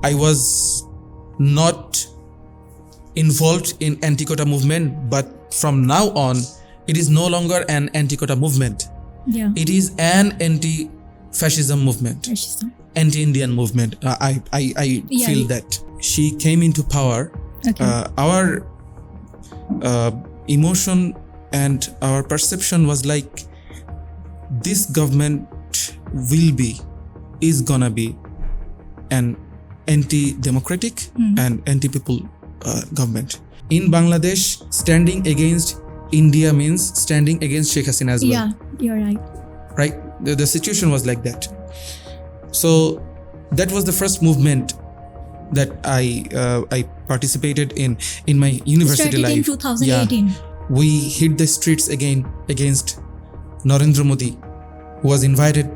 I was not involved in anti-quota movement, but from now on, it is no longer an anti-quota movement. Yeah. It is an anti-fascism movement, anti-Indian movement. I feel that she came into power. Okay. Our emotion and our perception was like, this government is gonna be an anti-democratic and anti-people government. In Bangladesh, standing against India means standing against Sheikh Hasina as well. Yeah, you're right. Right? The situation was like that. So that was the first movement that I participated in my university Started life. in 2018. Yeah. We hit the streets again against Narendra Modi, who was invited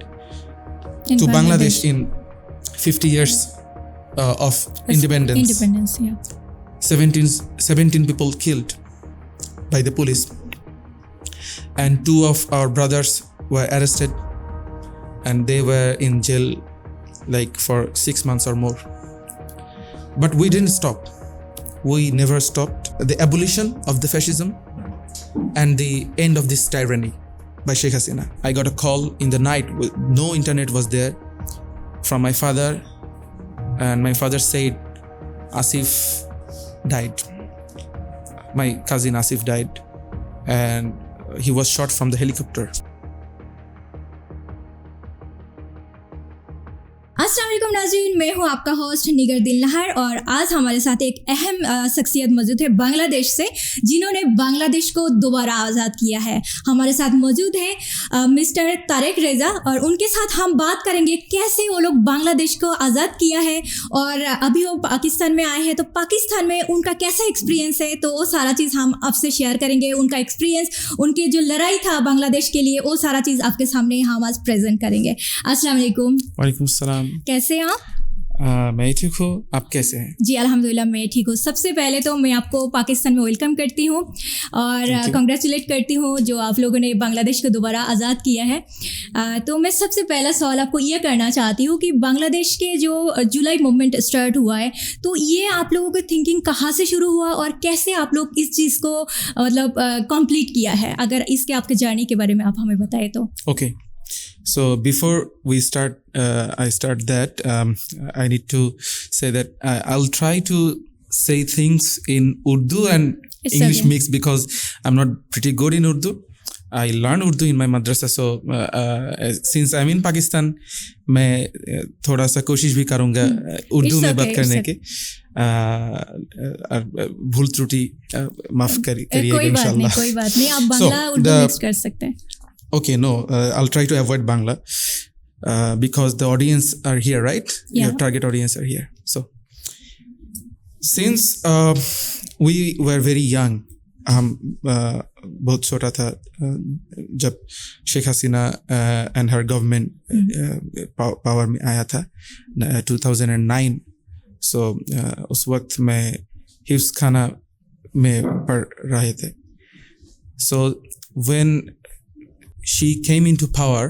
to Bangladesh in 50 years of independence. Yeah. 17 people killed by the police, and 2 of our brothers were arrested, and they were in jail like for 6 months or more. But we didn't stop. We never stopped. The abolition of the fascism and the end of this tyranny by Sheikh Hasina. I got a call in the night, no internet was there, from my father, and my father said Asif died. My cousin Asif died, and he was shot from the helicopter. अस्सलाम वालेकुम नाज़रीन, मैं हूं आपका host निगर दिलनहार और आज हमारे साथ एक अहम शख्सियत मौजूद है बांग्लादेश से, जिन्होंने बांग्लादेश को दोबारा आज़ाद किया है। हमारे साथ मौजूद है मिस्टर तारेक रेज़ा, और उनके साथ हम बात करेंगे कैसे वो लोग बांग्लादेश को आज़ाद किया है, और अभी वो पाकिस्तान में आए हैं तो पाकिस्तान में उनका कैसा एक्सपीरियंस है, तो वो सारा चीज़ हम आपसे शेयर करेंगे। उनका एक्सपीरियंस, उनकी जो लड़ाई था बांग्लादेश के लिए, वो सारा चीज़ आपके सामने हम आज प्रेजेंट करेंगे। अस्सलाम वालेकुम। वालेकुम सलाम। कैसे हैं आप? मैं ठीक हूँ, आप कैसे हैं? जी अल्हम्दुलिल्लाह मैं ठीक हूँ। सबसे पहले तो मैं आपको पाकिस्तान में वेलकम करती हूँ और कॉन्ग्रेचुलेट करती हूँ जो आप लोगों ने बांग्लादेश को दोबारा आज़ाद किया है। तो मैं सबसे पहला सवाल आपको ये करना चाहती हूँ कि बांग्लादेश के जो जुलाई मूवमेंट स्टार्ट हुआ है, तो ये आप लोगों की थिंकिंग कहाँ से शुरू हुआ और कैसे आप लोग इस चीज़ को मतलब कंप्लीट किया है? अगर इसके आपके जर्नी के बारे में आप हमें बताएं तो। Okay. So before we start, I start that, I need to say that I'll try to say things in Urdu and English mix because I'm not pretty good in Urdu. I learned Urdu in my madrasa, so since I'm in Pakistan, मैं थोड़ा सा कोशिश भी करूँगा उर्दू में बात करने के। भूल त्रुटि माफ करिएगा इंशाल्लाह। कोई बात नहीं, आप बांग्ला उर्दू मिक्स कर सकते हैं। Okay, no, I'll try to avoid Bangla because the audience are here, right? Yeah. Your target audience are here. So, since we were very young, बहुत छोटा था जब Sheikh Hasina and her government power में आया था 2009. So, उस वक्त मैं हिफ्स खाना में पढ़ रहे थे. So, when she came into power,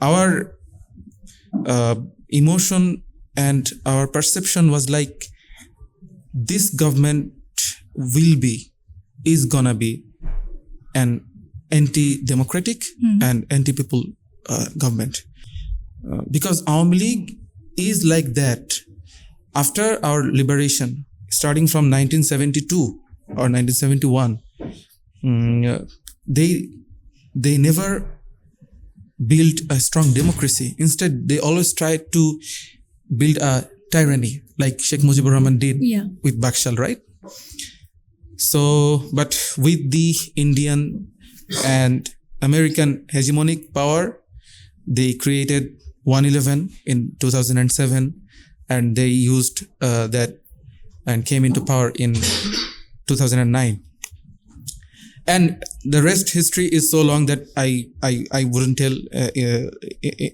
our emotion and our perception was like, this government is gonna be an anti-democratic and anti-people government. Because Awami League is like that. After our liberation, starting from 1972 or 1971, they never built a strong democracy. Instead, they always tried to build a tyranny like Sheikh Mujibur Rahman did with Bakshal, right? So, but with the Indian and American hegemonic power, they created 111 in 2007 and they used that and came into power in 2009. And the rest history is so long that I wouldn't tell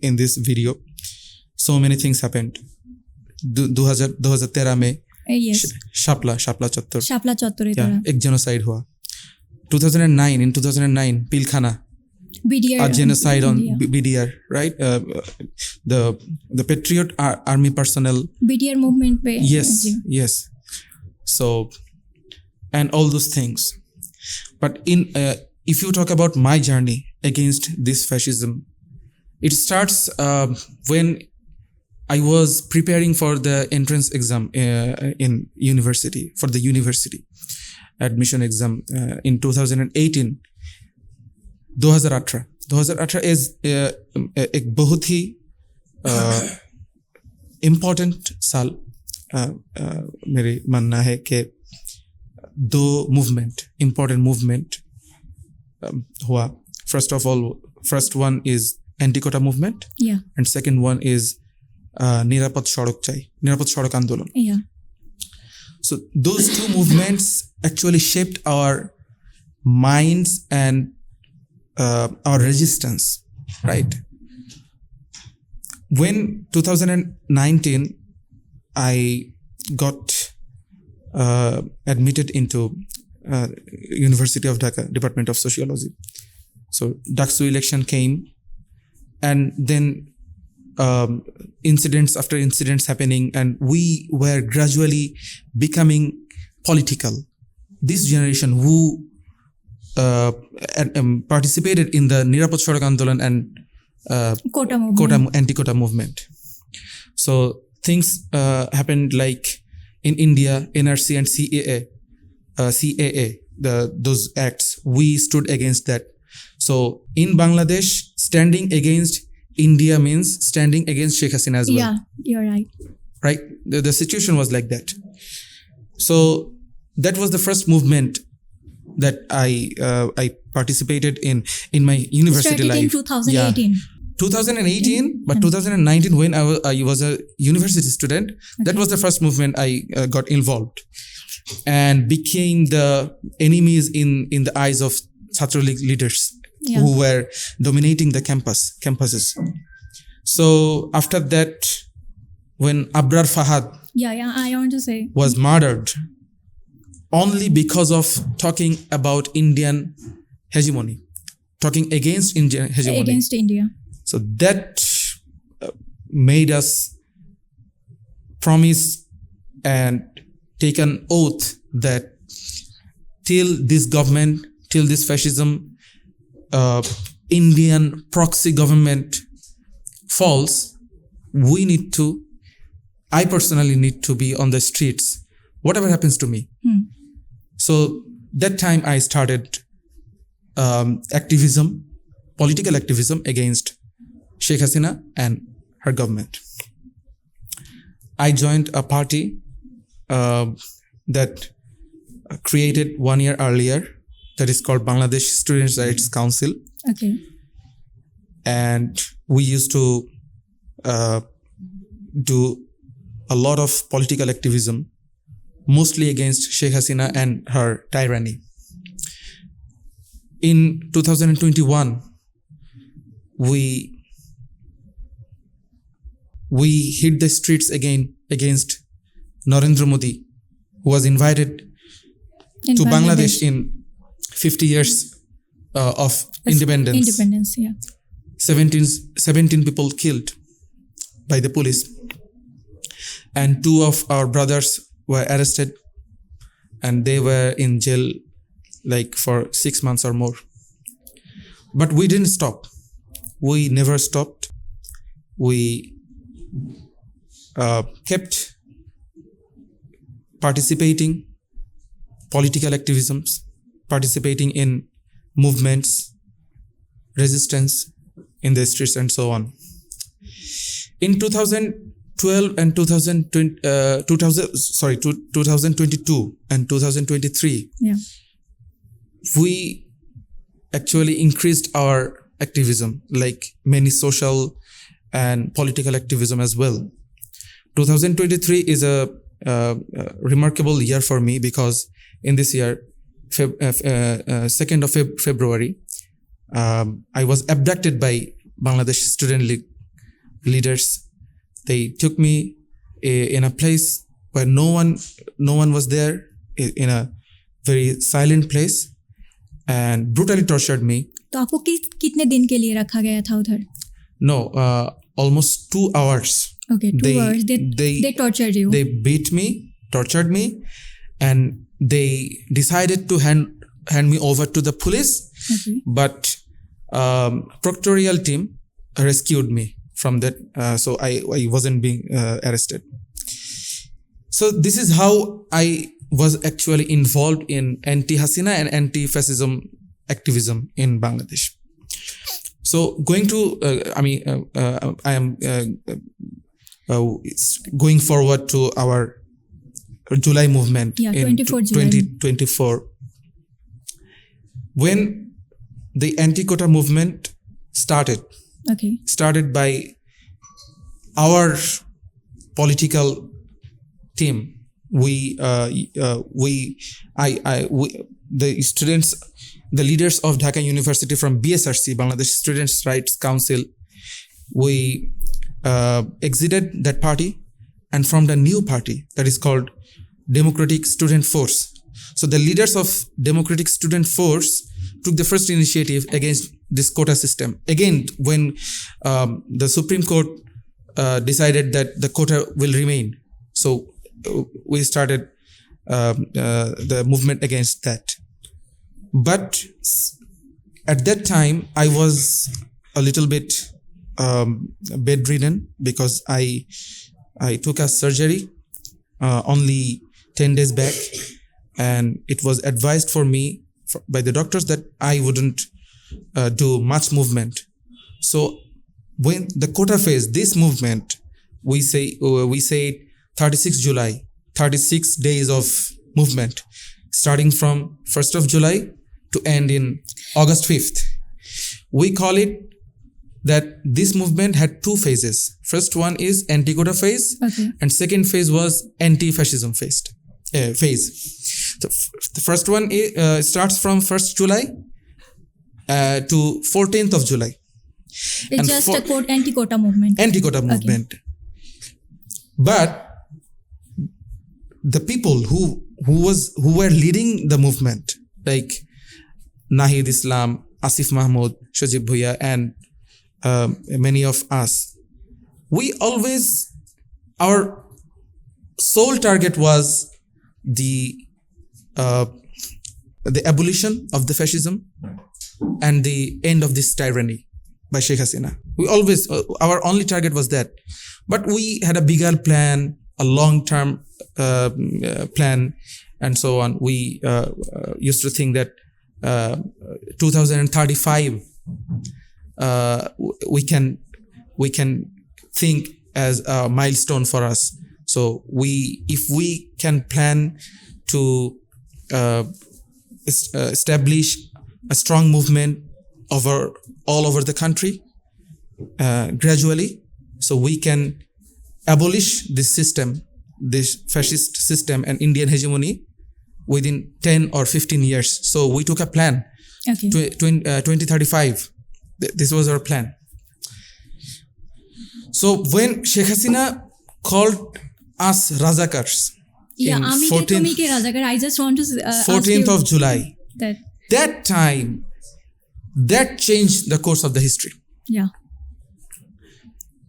in this video. So many things happened. 2013 में शापला चत्तर एक genocide हुआ. 2009 पिलखाना BDR, a genocide on India. BDR, right? The Patriot Army personnel. BDR movement पे. Yes. So, and all those things. But if you talk about my journey against this fascism, it starts when I was preparing for the entrance exam in university, for the university admission exam in 2018. 2018 is एक बहुत ही important साल मेरे मानना है कि दो important movement हुआ. First one is anti-quota movement, and second one is निरापद सड़क आंदोलन. So those two movements actually shaped our minds and our resistance, right? When 2019 I got admitted into University of Dhaka, Department of Sociology. So Daksu election came, and then incidents after incidents happening, and we were gradually becoming political. This generation who participated in the Nirapad Sadak Andolan and anti-quota movement. So things happened like in India, NRC and CAA, those acts, we stood against that. So in Bangladesh, standing against India means standing against Sheikh Hasina as well. Yeah, you're right. Right? The situation was like that. So that was the first movement that I participated in my university life. In 2018. 2018, but 2019 when I was a university student, that was the first movement I got involved and became the enemies in the eyes of Chhatra League leaders who were dominating the campuses. So after that, when Abrar Fahad I want to say was murdered only because of talking about Indian hegemony, talking against Indian hegemony. Against India. So that made us promise and take an oath that till this government, till this fascism, Indian proxy government falls, I personally need to be on the streets, whatever happens to me. So that time I started activism, political activism against Sheikh Hasina and her government. I joined a party that created 1 year earlier, that is called Bangladesh Students' Rights Council. Okay. And we used to do a lot of political activism, mostly against Sheikh Hasina and her tyranny. In 2021, we hit the streets again against Narendra Modi, who was invited to Bangladesh in 50 years of independence. 17 people killed by the police. And 2 of our brothers were arrested, and they were in jail like for 6 months or more. But we didn't stop. We never stopped. We kept participating political activisms, participating in movements, resistance in the streets and so on. In 2012 and 2022 and 2023, we actually increased our activism, like many social and political activism as well. 2023 is a remarkable year for me because in this year, 2nd of February, I was abducted by Bangladesh Student League leaders. They took me in a place where no one was there, in a very silent place, and brutally tortured me. तो आपको कितने दिन के लिए रखा गया था उधर? No, almost 2 hours. Okay, 2 hours. They tortured you. They beat me, tortured me, and they decided to hand me over to the police. Okay. But proctorial team rescued me from that, so I wasn't being arrested. So this is how I was actually involved in anti-Hasina and anti-fascism activism in Bangladesh. So going to, I am going forward to our July movement in 2024. When the anti-quota movement started by our political team. The students, the leaders of Dhaka University from BSRC, Bangladesh Students' Rights Council, we exited that party and formed a new party that is called Democratic Student Force. So the leaders of Democratic Student Force took the first initiative against this quota system. Again, when the Supreme Court decided that the quota will remain. So we started the movement against that. But at that time, I was a little bit bedridden because I took a surgery only 10 days back, and it was advised for me by the doctors that I wouldn't do much movement. So when the quota phase, this movement, we say 36 July, 36 days of movement, starting from 1st of July to end in August 5th. We call it that this movement had 2 phases. First one is anti-quota phase, and second phase was anti-fascism phase. So the first one starts from 1st July to 14th of July. It's just a anti-quota movement. Anti-quota movement. But the people who were leading the movement, like Nahid Islam, Asif Mahmood, Shajib Bhuya, and many of us, our sole target was the abolition of the fascism and the end of this tyranny by Sheikh Hasina. We always, our only target was that. But we had a bigger plan, a long-term plan, and so on. We used to think that 2035 we can think as a milestone for us. So if we can plan to establish a strong movement all over the country gradually, so we can abolish this system, this fascist system and Indian hegemony within 10 or 15 years. So we took a plan. 2035. This was our plan. So when Sheikh Hasina called us Razakars, I just want to 14th of July, that time, that changed the course of the history. Yeah.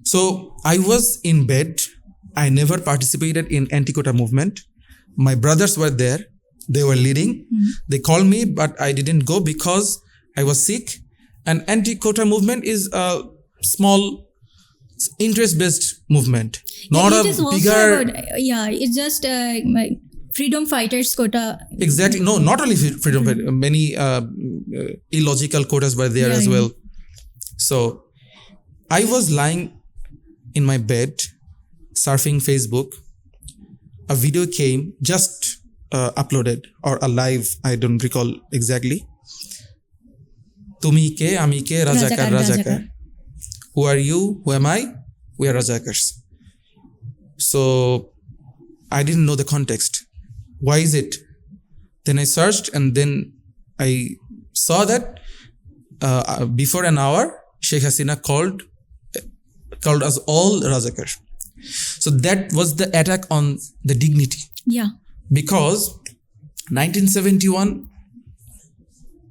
So I was in bed. I never participated in anti-quota movement. My brothers were there. They were leading. They called me, but I didn't go because I was sick. And anti-quota movement is a small interest-based movement. Not a bigger... it's just freedom fighters quota. Exactly. No, not only freedom fighters. Many illogical quotas were there as well. So I was lying in my bed, surfing Facebook. A video came, just uploaded, or a live, I don't recall exactly. Tumi ke, ami ke, Rajakar. Who are you? Who am I? We are Rajakars. So I didn't know the context. Why is it? Then I searched, and then I saw that before an hour, Sheikh Hasina called us all Rajakar. So that was the attack on the dignity. Yeah. Because 1971,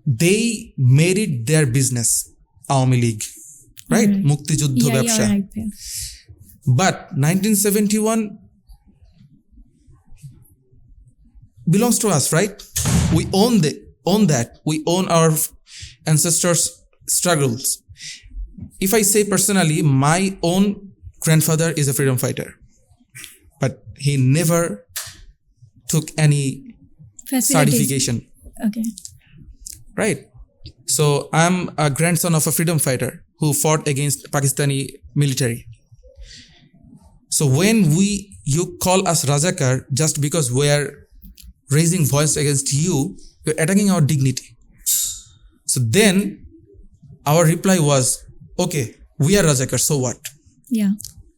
they made it their business, Awami League, right? Mukti Juddho Byabsha. Right. But 1971 belongs to us, right? We own that. We own our ancestors' struggles. If I say personally, my own grandfather is a freedom fighter, but he never took any certification. Okay. Right. So I'm a grandson of a freedom fighter who fought against Pakistani military. So when you call us Razakar just because we are raising voice against you, you're attacking our dignity. So then our reply was, okay, we are Razakar, so what? Yeah.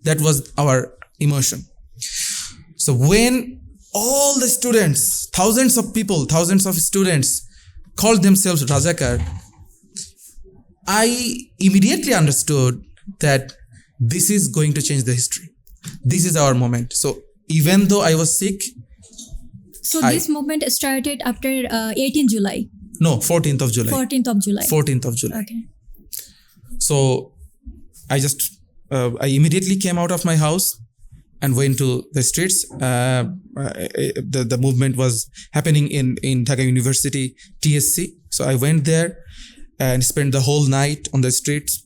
That was our emotion. So when all the students, thousands of students called themselves Razakar, I immediately understood that this is going to change the history. This is our moment. So even though I was sick. So this movement started after 18 July? No, 14th of July. 14th of July. 14th of July. Okay. So I immediately came out of my house and went to the streets. The movement was happening in Dhaka University, TSC. So I went there and spent the whole night on the streets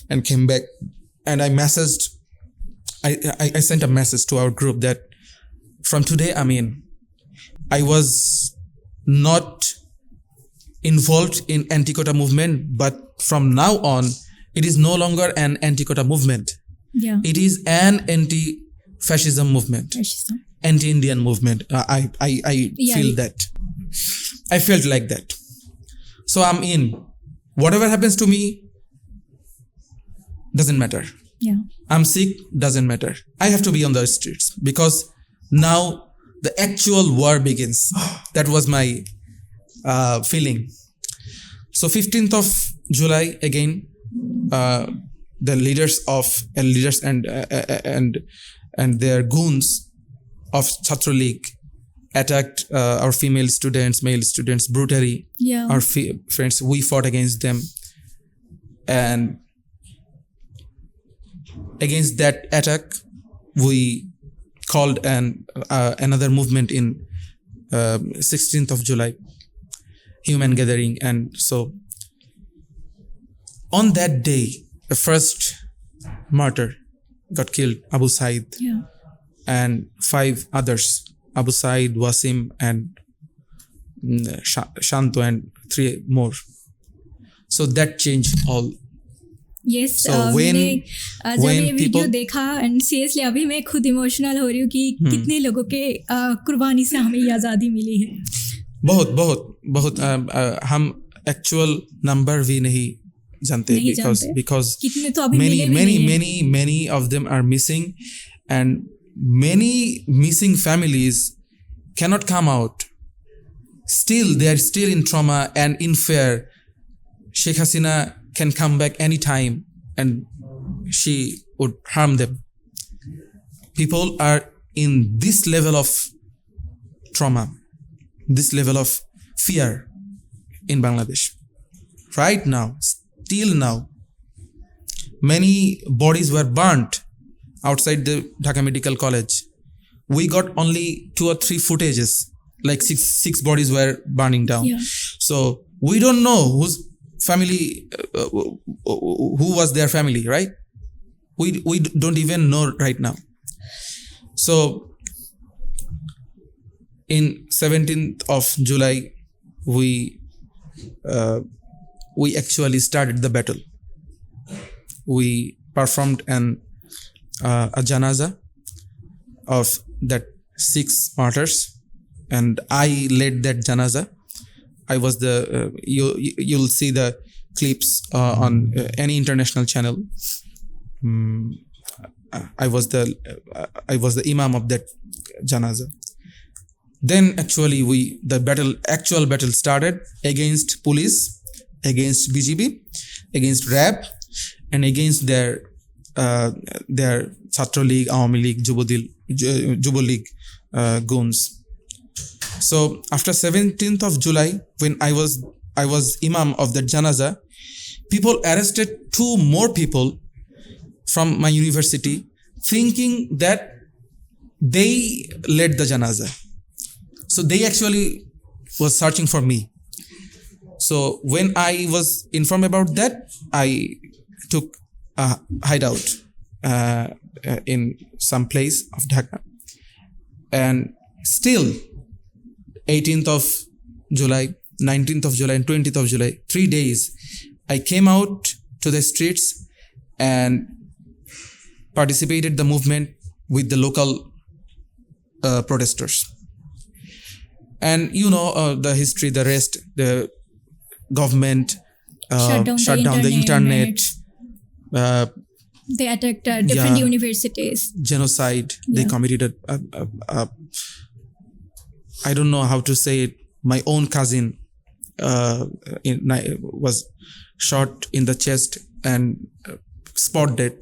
and came back. And I sent a message to our group that from today, I was not involved in anti-quota movement, but from now on, it is no longer an anti-quota movement. Yeah. It is an anti-fascism movement, anti-Indian movement. I feel that. I felt like that. So I'm in. Whatever happens to me doesn't matter. Yeah. I'm sick, doesn't matter. I have to be on the streets because now the actual war begins. That was my feeling. So 15th of July again, the leaders and their goons of Chhatra League attacked our male students brutally. Yeah. Our friends, we fought against them, and against that attack, we called another movement in 16th of July, human gathering. And so on that day, the first martyr got killed, Abu Said, and 5 others, Abu Said, Wasim, and Shanto, and 3 more. So that changed all. Yes, So मैंने जब when ये video people- देखा and seriously अभी मैं खुद emotional हो रही हूँ कि कितने लोगों के कुर्बानी से हमें ये आज़ादी मिली है. बहुत हम एक्चुअल नंबर भी नहीं जानते because कितने तो अभी मिले भी नहीं हैं. many of them are missing, and many missing families cannot come out. Still, they are still in trauma and in fear. Sheikh Hasina can come back anytime and she would harm them. People are in this level of trauma, this level of fear in Bangladesh. Right now, still now, many bodies were burnt outside the Dhaka Medical College. We got only 2 or 3 footages, like six bodies were burning down. Yeah. So we don't know whose family, who was their family, right? We don't even know right now. So in 17th of July, we actually started the battle. We performed a janaza of that 6 martyrs, and I led that janaza. I was the you'll see the clips on any international channel. I was the imam of that janaza. Then actually the actual battle started against police, against BGP, against RAB, and against their Chhatra League, Awami League, Jubo League goons. So after 17th of July, when I was I was imam of the janaza, people arrested 2 more people from my university, thinking that they led the janaza. So they actually was searching for me. So when I was informed about that, I took a hideout in some place of Dhaka. And still, 18th of July, 19th of July, and 20th of July, 3 days, I came out to the streets and participated the movement with the local protesters. And the history, the rest, the government shut down the internet. They attacked different universities. Genocide. They committed I don't know how to say it. My own cousin was shot in the chest and spot dead.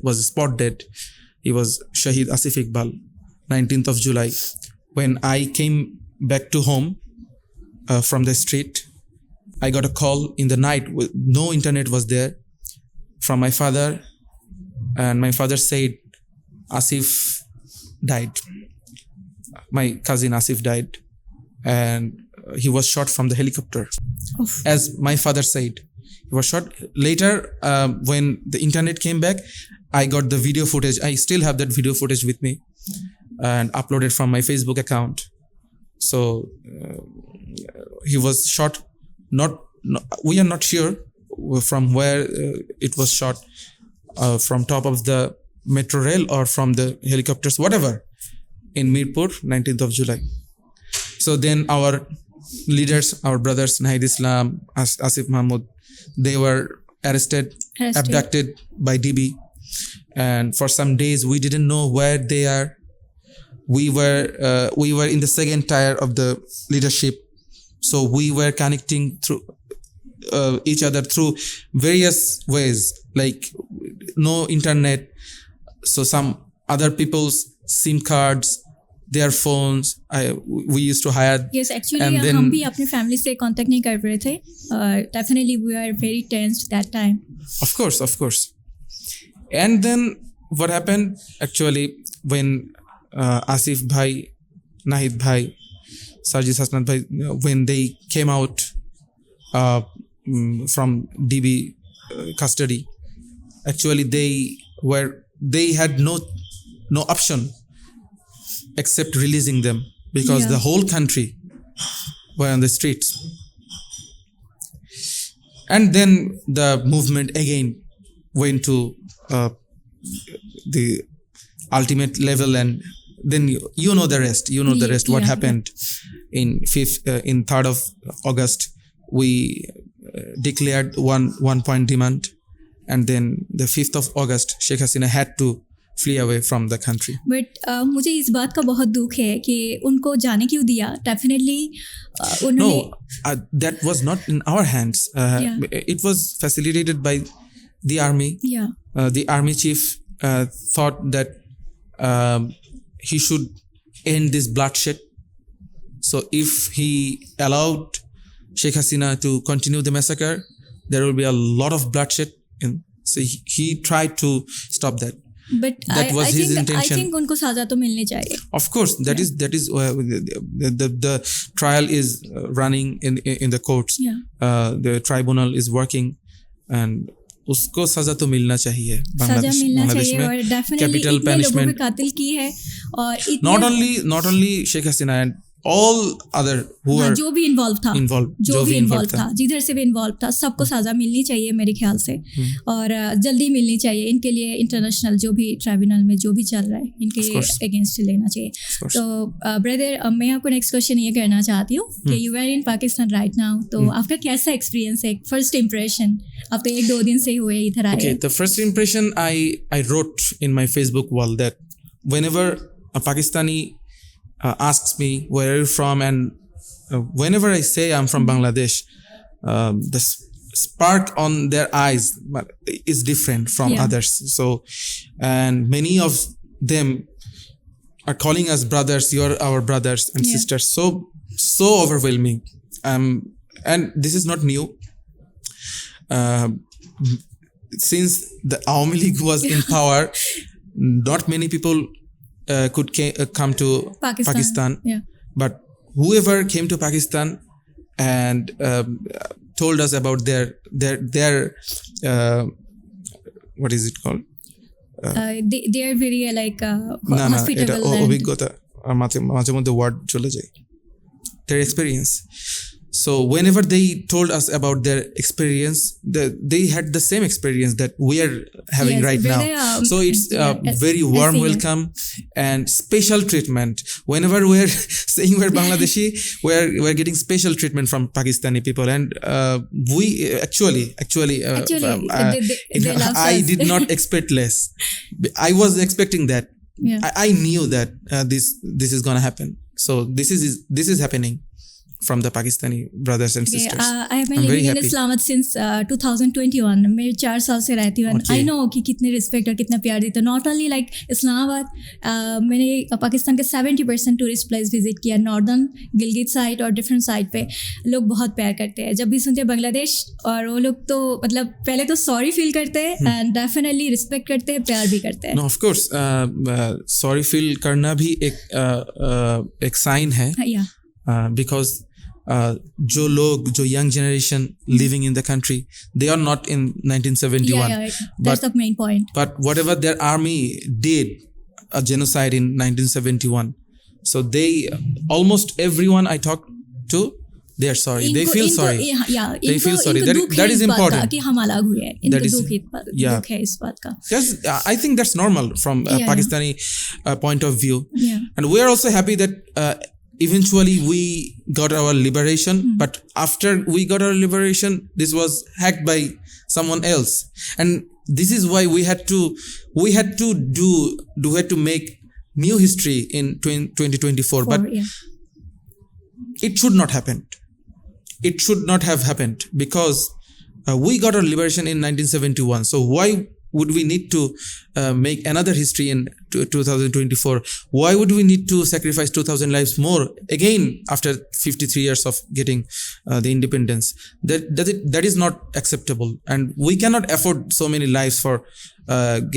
He was Shahid Asif Iqbal, 19th of July. When I came back to home from the street, I got a call in the night. No internet was there, from my father, and my father said Asif died. My cousin Asif died, and he was shot from the helicopter. Oof. As my father said, he was shot. Later, when the internet came back, I got the video footage. I still have that video footage with me and uploaded from my Facebook account. So he was shot. We are not sure from where it was shot, from top of the metro rail or from the helicopters, whatever, in Mirpur, 19th of July. So then our leaders, our brothers, Nahid Islam, Asif Mahmood, they were arrested, abducted by DB. And for some days, we didn't know where they are. We were in the second tier of the leadership. So we were connecting through each other through various ways, like no internet. So some other people's SIM cards, their phones, we used to hire. Yes, actually, हम भी अपने family से contact नहीं कर रहे थे. Definitely, we were very tensed that time. Of course. And then what happened actually when Asif Bhai, Nahid Bhai, Sarjis Hasna Bhai, when they came out from DB custody, actually they had no option except releasing them, because the whole country were on the streets. And then the movement again went to the ultimate level, and then you know the rest. What happened in 3rd of August, we declared one point demand, and then the 5th of August, Sheikh Hasina had to flee away from the country. But मुझे इस बात का बहुत दुख है कि उनको जाने क्यों दिया? Definitely No, that was not in our hands. It was facilitated by the army. The army chief thought that he should end this bloodshed. So if he allowed Sheikh Hasina to continue the massacre, there will be a lot of bloodshed. So he tried to stop that. But that was his intention. I think उनको सजा तो मिलनी चाहिए. Of course, that is the trial is running in the courts. The tribunal is working, and उसको सजा तो मिलना चाहिए. सजा मिलना चाहिए और definitely इतने लोगों पे कातिल की है और not only Sheikh Hasina and all other who are जो भी इन्वॉल्व था जिधर से भी इन्वॉल्व था, सबको सजा मिलनी चाहिए मेरे ख्याल से, और जल्दी मिलनी चाहिए. इनके लिए इंटरनेशनल जो भी ट्राइब्यूनल में जो भी चल रहा है, इनके अगेंस्ट लेना चाहिए. तो ब्रदर, मैं आपको नेक्स्ट क्वेश्चन ये करना चाहती हूँ कि you are in Pakistan right now, तो आपका कैसा एक्सपीरियंस है, फर्स्ट इम्प्रेशन? आप तो 1-2 दिन से हुए इधर आए. Okay, the first impression I wrote in my Facebook wall that whenever a Pakistani asks me where are you from, and whenever I say I'm from Bangladesh, the spark on their eyes is different from others. So, and many of them are calling us brothers. You're our brothers and sisters. So overwhelming. And this is not new. since the Awami League was in power, not many people could come to Pakistan. Yeah. But whoever came to Pakistan and told us about their what is it called? They are very like hospitable. এটা অভিজ্ঞতা মাঝে মধ্যে word চলে যায়, their experience. So whenever they told us about their experience, they had the same experience that we are having right now. So it's very warm welcome and special treatment. Whenever we're saying we're Bangladeshi, we're getting special treatment from Pakistani people, and we actually I did not expect less. I was expecting that. Yeah. I knew that this is gonna happen. So this is happening from the Pakistani brothers and sisters. I have been living in Islamabad since 2021. मैं 4 साल से रहती हूँ. I know कि कितने respect और कितना प्यार देते हैं. Not only like Islamabad, मैंने पाकिस्तान के 70% टूरिस्ट प्लेस विजिट किया. नॉर्दर्न गिलगित साइड और डिफरेंट साइड पे लोग बहुत प्यार करते हैं. जब भी सुनते हैं बांग्लादेश, और वो लोग तो मतलब पहले तो सॉरी फील करते हैं एंड डेफिनेटली रिस्पेक्ट करते हैं, प्यार भी करते हैं. No, of course, sorry feel करना भी एक साइन है. Because जो young generation living in the country, they are not in 1971. That's the main point. But whatever their army did, a genocide in 1971. So they, almost everyone I talked to, they are sorry. They feel sorry. They feel sorry. That is important. कि हम अलग हुए हैं. इनको दुख है इस बात का. Yes, I think that's normal from Pakistani point of view. Yeah. And we are also happy that eventually we got our liberation, but after we got our liberation, this was hacked by someone else, and this is why we had to make new history in 2024. But it should not happen. It should not have happened, because we got our liberation in 1971. So why would we need to make another history in 2024? Why would we need to sacrifice 2,000 lives more again after 53 years of getting the independence? That is not acceptable, and we cannot afford so many lives for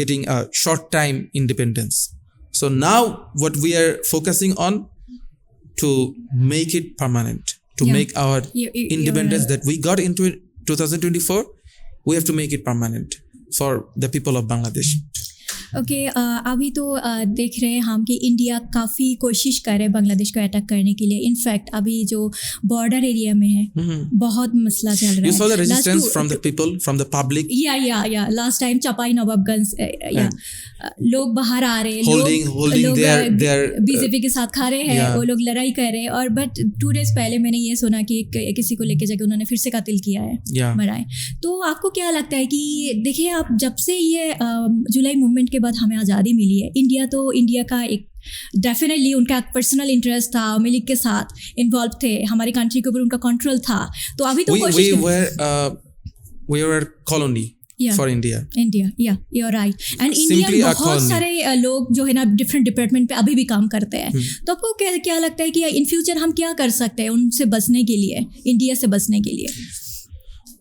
getting a short time independence. So now what we are focusing on, to make it permanent, to make our independence that we got into 2024, we have to make it permanent for the people of Bangladesh. Okay अभी तो देख रहे हैं हम कि India काफ़ी कोशिश कर रहे हैं बांग्लादेश को अटैक करने के लिए. इनफैक्ट अभी जो बॉर्डर एरिया में है बहुत मसला चल रहा है. You saw the resistance from the people, from the public. Yeah. Last time चपाई Nawabganj लोग बाहर आ रहे हैं, holding their बीजेपी के साथ खा रहे हैं, वो लोग लड़ाई कर रहे हैं. और बट 2 days पहले मैंने ये सुना कि किसी को लेके जाके उन्होंने फिर से कत्ल किया है, मराए. तो आपको क्या लगता है कि देखिए आप जब से ये जुलाई मूवमेंट के बाद हमें आज़ादी मिली है, इंडिया का एक डेफिनेटली उनका पर्सनल इंटरेस्ट था, अवामी लीग के साथ इन्वॉल्व थे, हमारी कंट्री के ऊपर उनका कंट्रोल था. तो अभी तो we were colony for India. Yeah, you're right. And India में बहुत सारे लोग जो है ना डिफरेंट डिपार्टमेंट पे अभी भी काम करते हैं. तो आपको क्या लगता है कि इन फ्यूचर हम क्या कर सकते हैं उनसे बचने के लिए, इंडिया से बचने के लिए?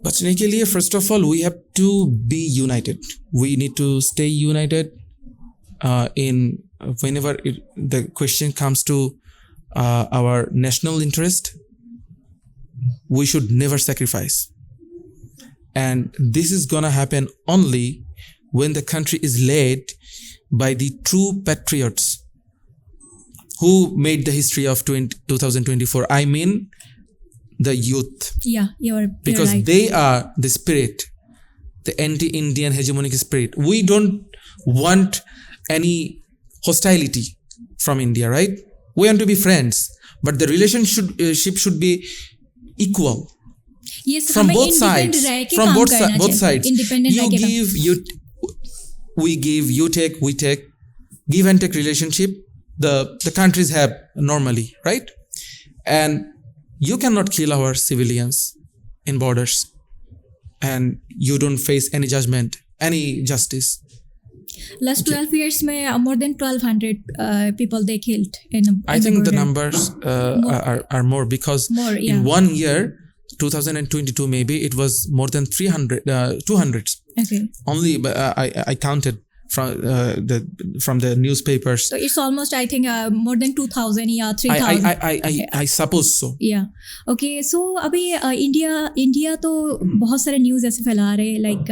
बचने के लिए first of all we have to be united. We need to stay united in whenever the question comes to our national interest. We should never sacrifice, and this is gonna happen only when the country is led by the true patriots who made the history of 2024. I mean the youth. Yeah, you're because right. They are the spirit, the anti-Indian hegemonic spirit. We don't want any hostility from India, right? We want to be friends, but the relationship should be equal. Yes, from both sides. Both sides. We give, you take, we take. Give and take relationship the countries have normally, right? And you cannot kill our civilians in borders, and you don't face any judgment, any justice. Last 12 years में more than 1,200 people they killed in I think the numbers are more, because in 1 year 2022 maybe it was more than 200. Okay. Only I counted from the newspapers. So it's almost, I think, more than 2,000 or 3,000. I suppose so. Yeah. Okay. So अभी India तो बहुत सारे news ऐसे फैला रहे, like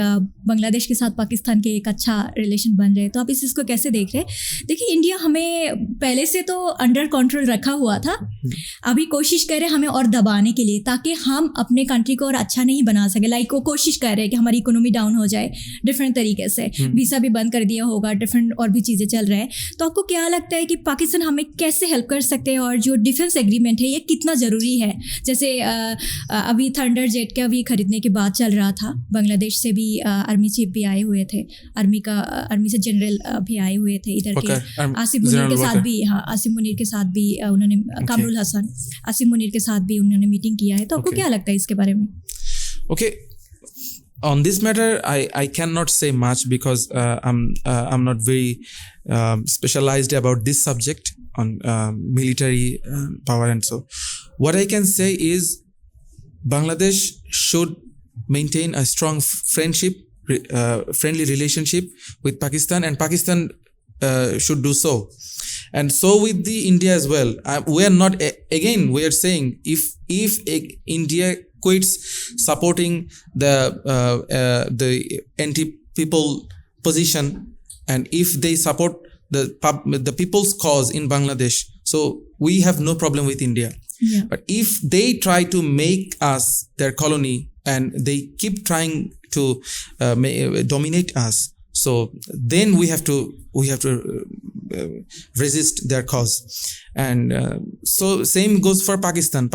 Bangladesh के साथ पाकिस्तान के एक अच्छा रिलेशन बन रहे हैं, तो आप इस चीज़ को कैसे देख रहे हैं? देखिए, इंडिया हमें पहले से तो अंडर कंट्रोल रखा हुआ था, अभी कोशिश कर रहे हैं हमें और दबाने के लिए, ताकि हम अपने कंट्री को और अच्छा नहीं बना सके। लाइक वो कोशिश कर रहे हैं कि हमारी इकोनॉमी डाउन हो जाए डिफरेंट तरीके से, वीज़ा भी बंद कर दिया होगा, डिफरेंट और भी चीज़ें चल रहे हैं। तो आपको क्या लगता है कि पाकिस्तान हमें कैसे हेल्प कर सकते हैं, और जो डिफेंस एग्रीमेंट है ये कितना ज़रूरी है? जैसे अभी थंडर जेट का भी खरीदने की बात चल रहा था, बांग्लादेश से भी आर्मी चीफ भी आए हुए थे, आर्मी से जनरल भी आए हुए थे इधर के, आसिम मुनीर के साथ भी, हाँ, आसिम मुनीर के साथ भी उन्होंने, कामरुल हसन, आसिम मुनीर के साथ भी उन्होंने मीटिंग किया है। तो आपको क्या लगता है इसके बारे में? Okay. On this matter, I cannot say much because I'm not very specialized about this subject on military power and so. What I can say is Bangladesh should maintain a strong friendly relationship with Pakistan, and Pakistan should do so. And so with the India as well. We are not, again, we are saying if India quits supporting the anti-people position, and if they support the people's cause in Bangladesh, so we have no problem with India. Yeah. But if they try to make us their colony and they keep trying to dominate us, so then we have to resist their cause. And so same goes for Pakistan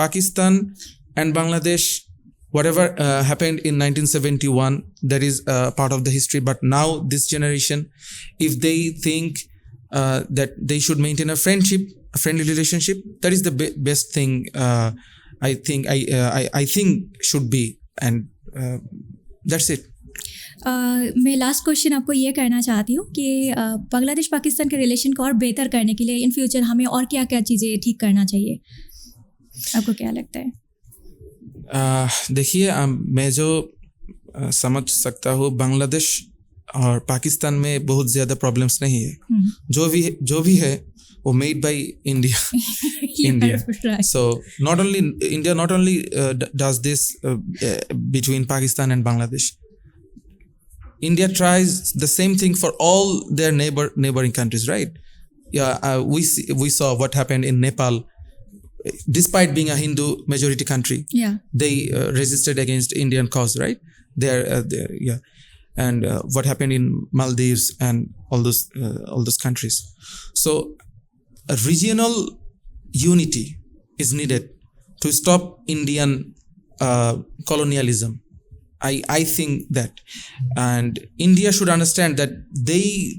and Bangladesh. Whatever happened in 1971, that is part of the history. But now this generation, if they think that they should maintain a friendly relationship, that is the best thing. I think should be, and that's it. मैं last question आपको ये कहना चाहती हूँ कि बांग्लादेश पाकिस्तान के relation को और बेहतर करने के लिए इन फ्यूचर हमें और क्या क्या चीज़ें ठीक करना चाहिए, आपको क्या लगता है? देखिए, मैं जो समझ सकता हूँ, बांग्लादेश और पाकिस्तान में बहुत ज़्यादा प्रॉब्लम्स नहीं है। जो भी है वो made by India. India. Right. So India not only does this between Pakistan and Bangladesh. India tries the same thing for all their neighboring countries, right? Yeah, we saw what happened in Nepal. Despite being a Hindu majority country, yeah, they resisted against Indian cause, right? Yeah, and what happened in Maldives and all those countries. So a regional unity is needed to stop Indian colonialism. I think that, and India should understand that they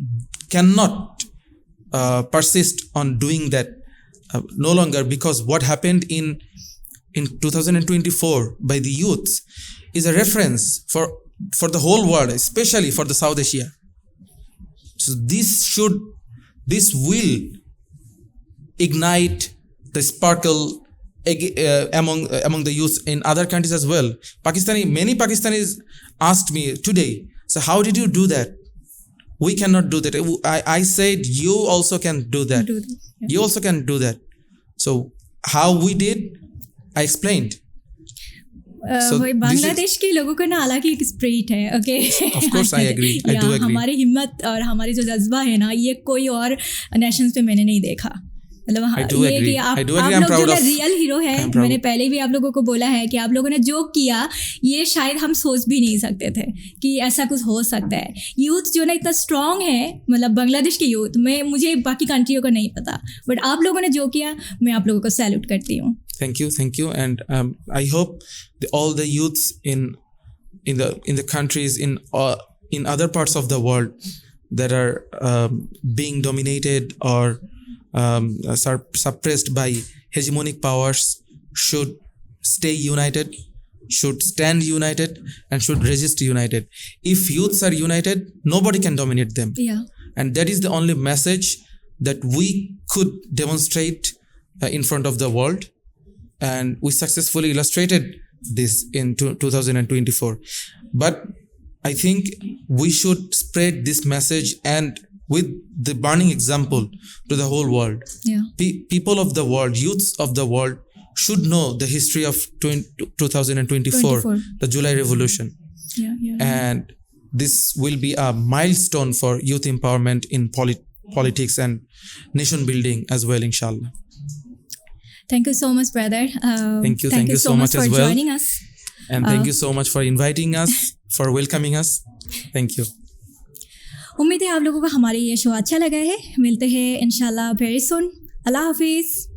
cannot persist on doing that no longer, because what happened in 2024 by the youths is a reference for the whole world, especially for the South Asia. So this will ignite the sparkle among the youth in other countries as well. Many Pakistanis asked me today, so how did you do that? We cannot do that. I said, you also can do that. Yeah. You also can do that. So how we did, I explained. So Bangladesh के लोगों को ना अलग ही एक spirit है, okay? Of course, I agree. I do agree. हमारी हिम्मत और हमारी जो जज्बा है ना, ये कोई और नेशंस पे मैंने नहीं देखा। मतलब ये कि आप लोग जो ना रियल हीरो है, मैंने पहले भी आप लोगों को बोला है कि आप लोगों ने जो किया ये शायद हम सोच भी नहीं सकते थे कि ऐसा कुछ हो सकता है। यूथ जो ना इतना स्ट्रांग है, मतलब बांग्लादेश के यूथ में, मुझे बाकी कंट्रियों का नहीं पता, बट आप लोगों ने जो किया मैं आप लोगों को सैल्यूट करती हूँ। Thank you, and I hope all the youths in the countries in other parts of the world that are being dominated or suppressed by hegemonic powers should stay united, should stand united, and should resist united. If youths are united, nobody can dominate them. Yeah. And that is the only message that we could demonstrate in front of the world. And we successfully illustrated this in 2024. But I think we should spread this message and with the burning example to the whole world. Yeah. People of the world, youths of the world should know the history of 2024, the July Revolution. And this will be a milestone for youth empowerment in politics and nation building as well, inshallah. Thank you so much, brother. Thank you so much for as well. joining us. And thank you so much for inviting us, for welcoming us. Thank you. उम्मीद है आप लोगों को हमारे ये show अच्छा लगा है. मिलते हैं इंशाल्लाह वेरी सुन. अल्लाह हाफिज.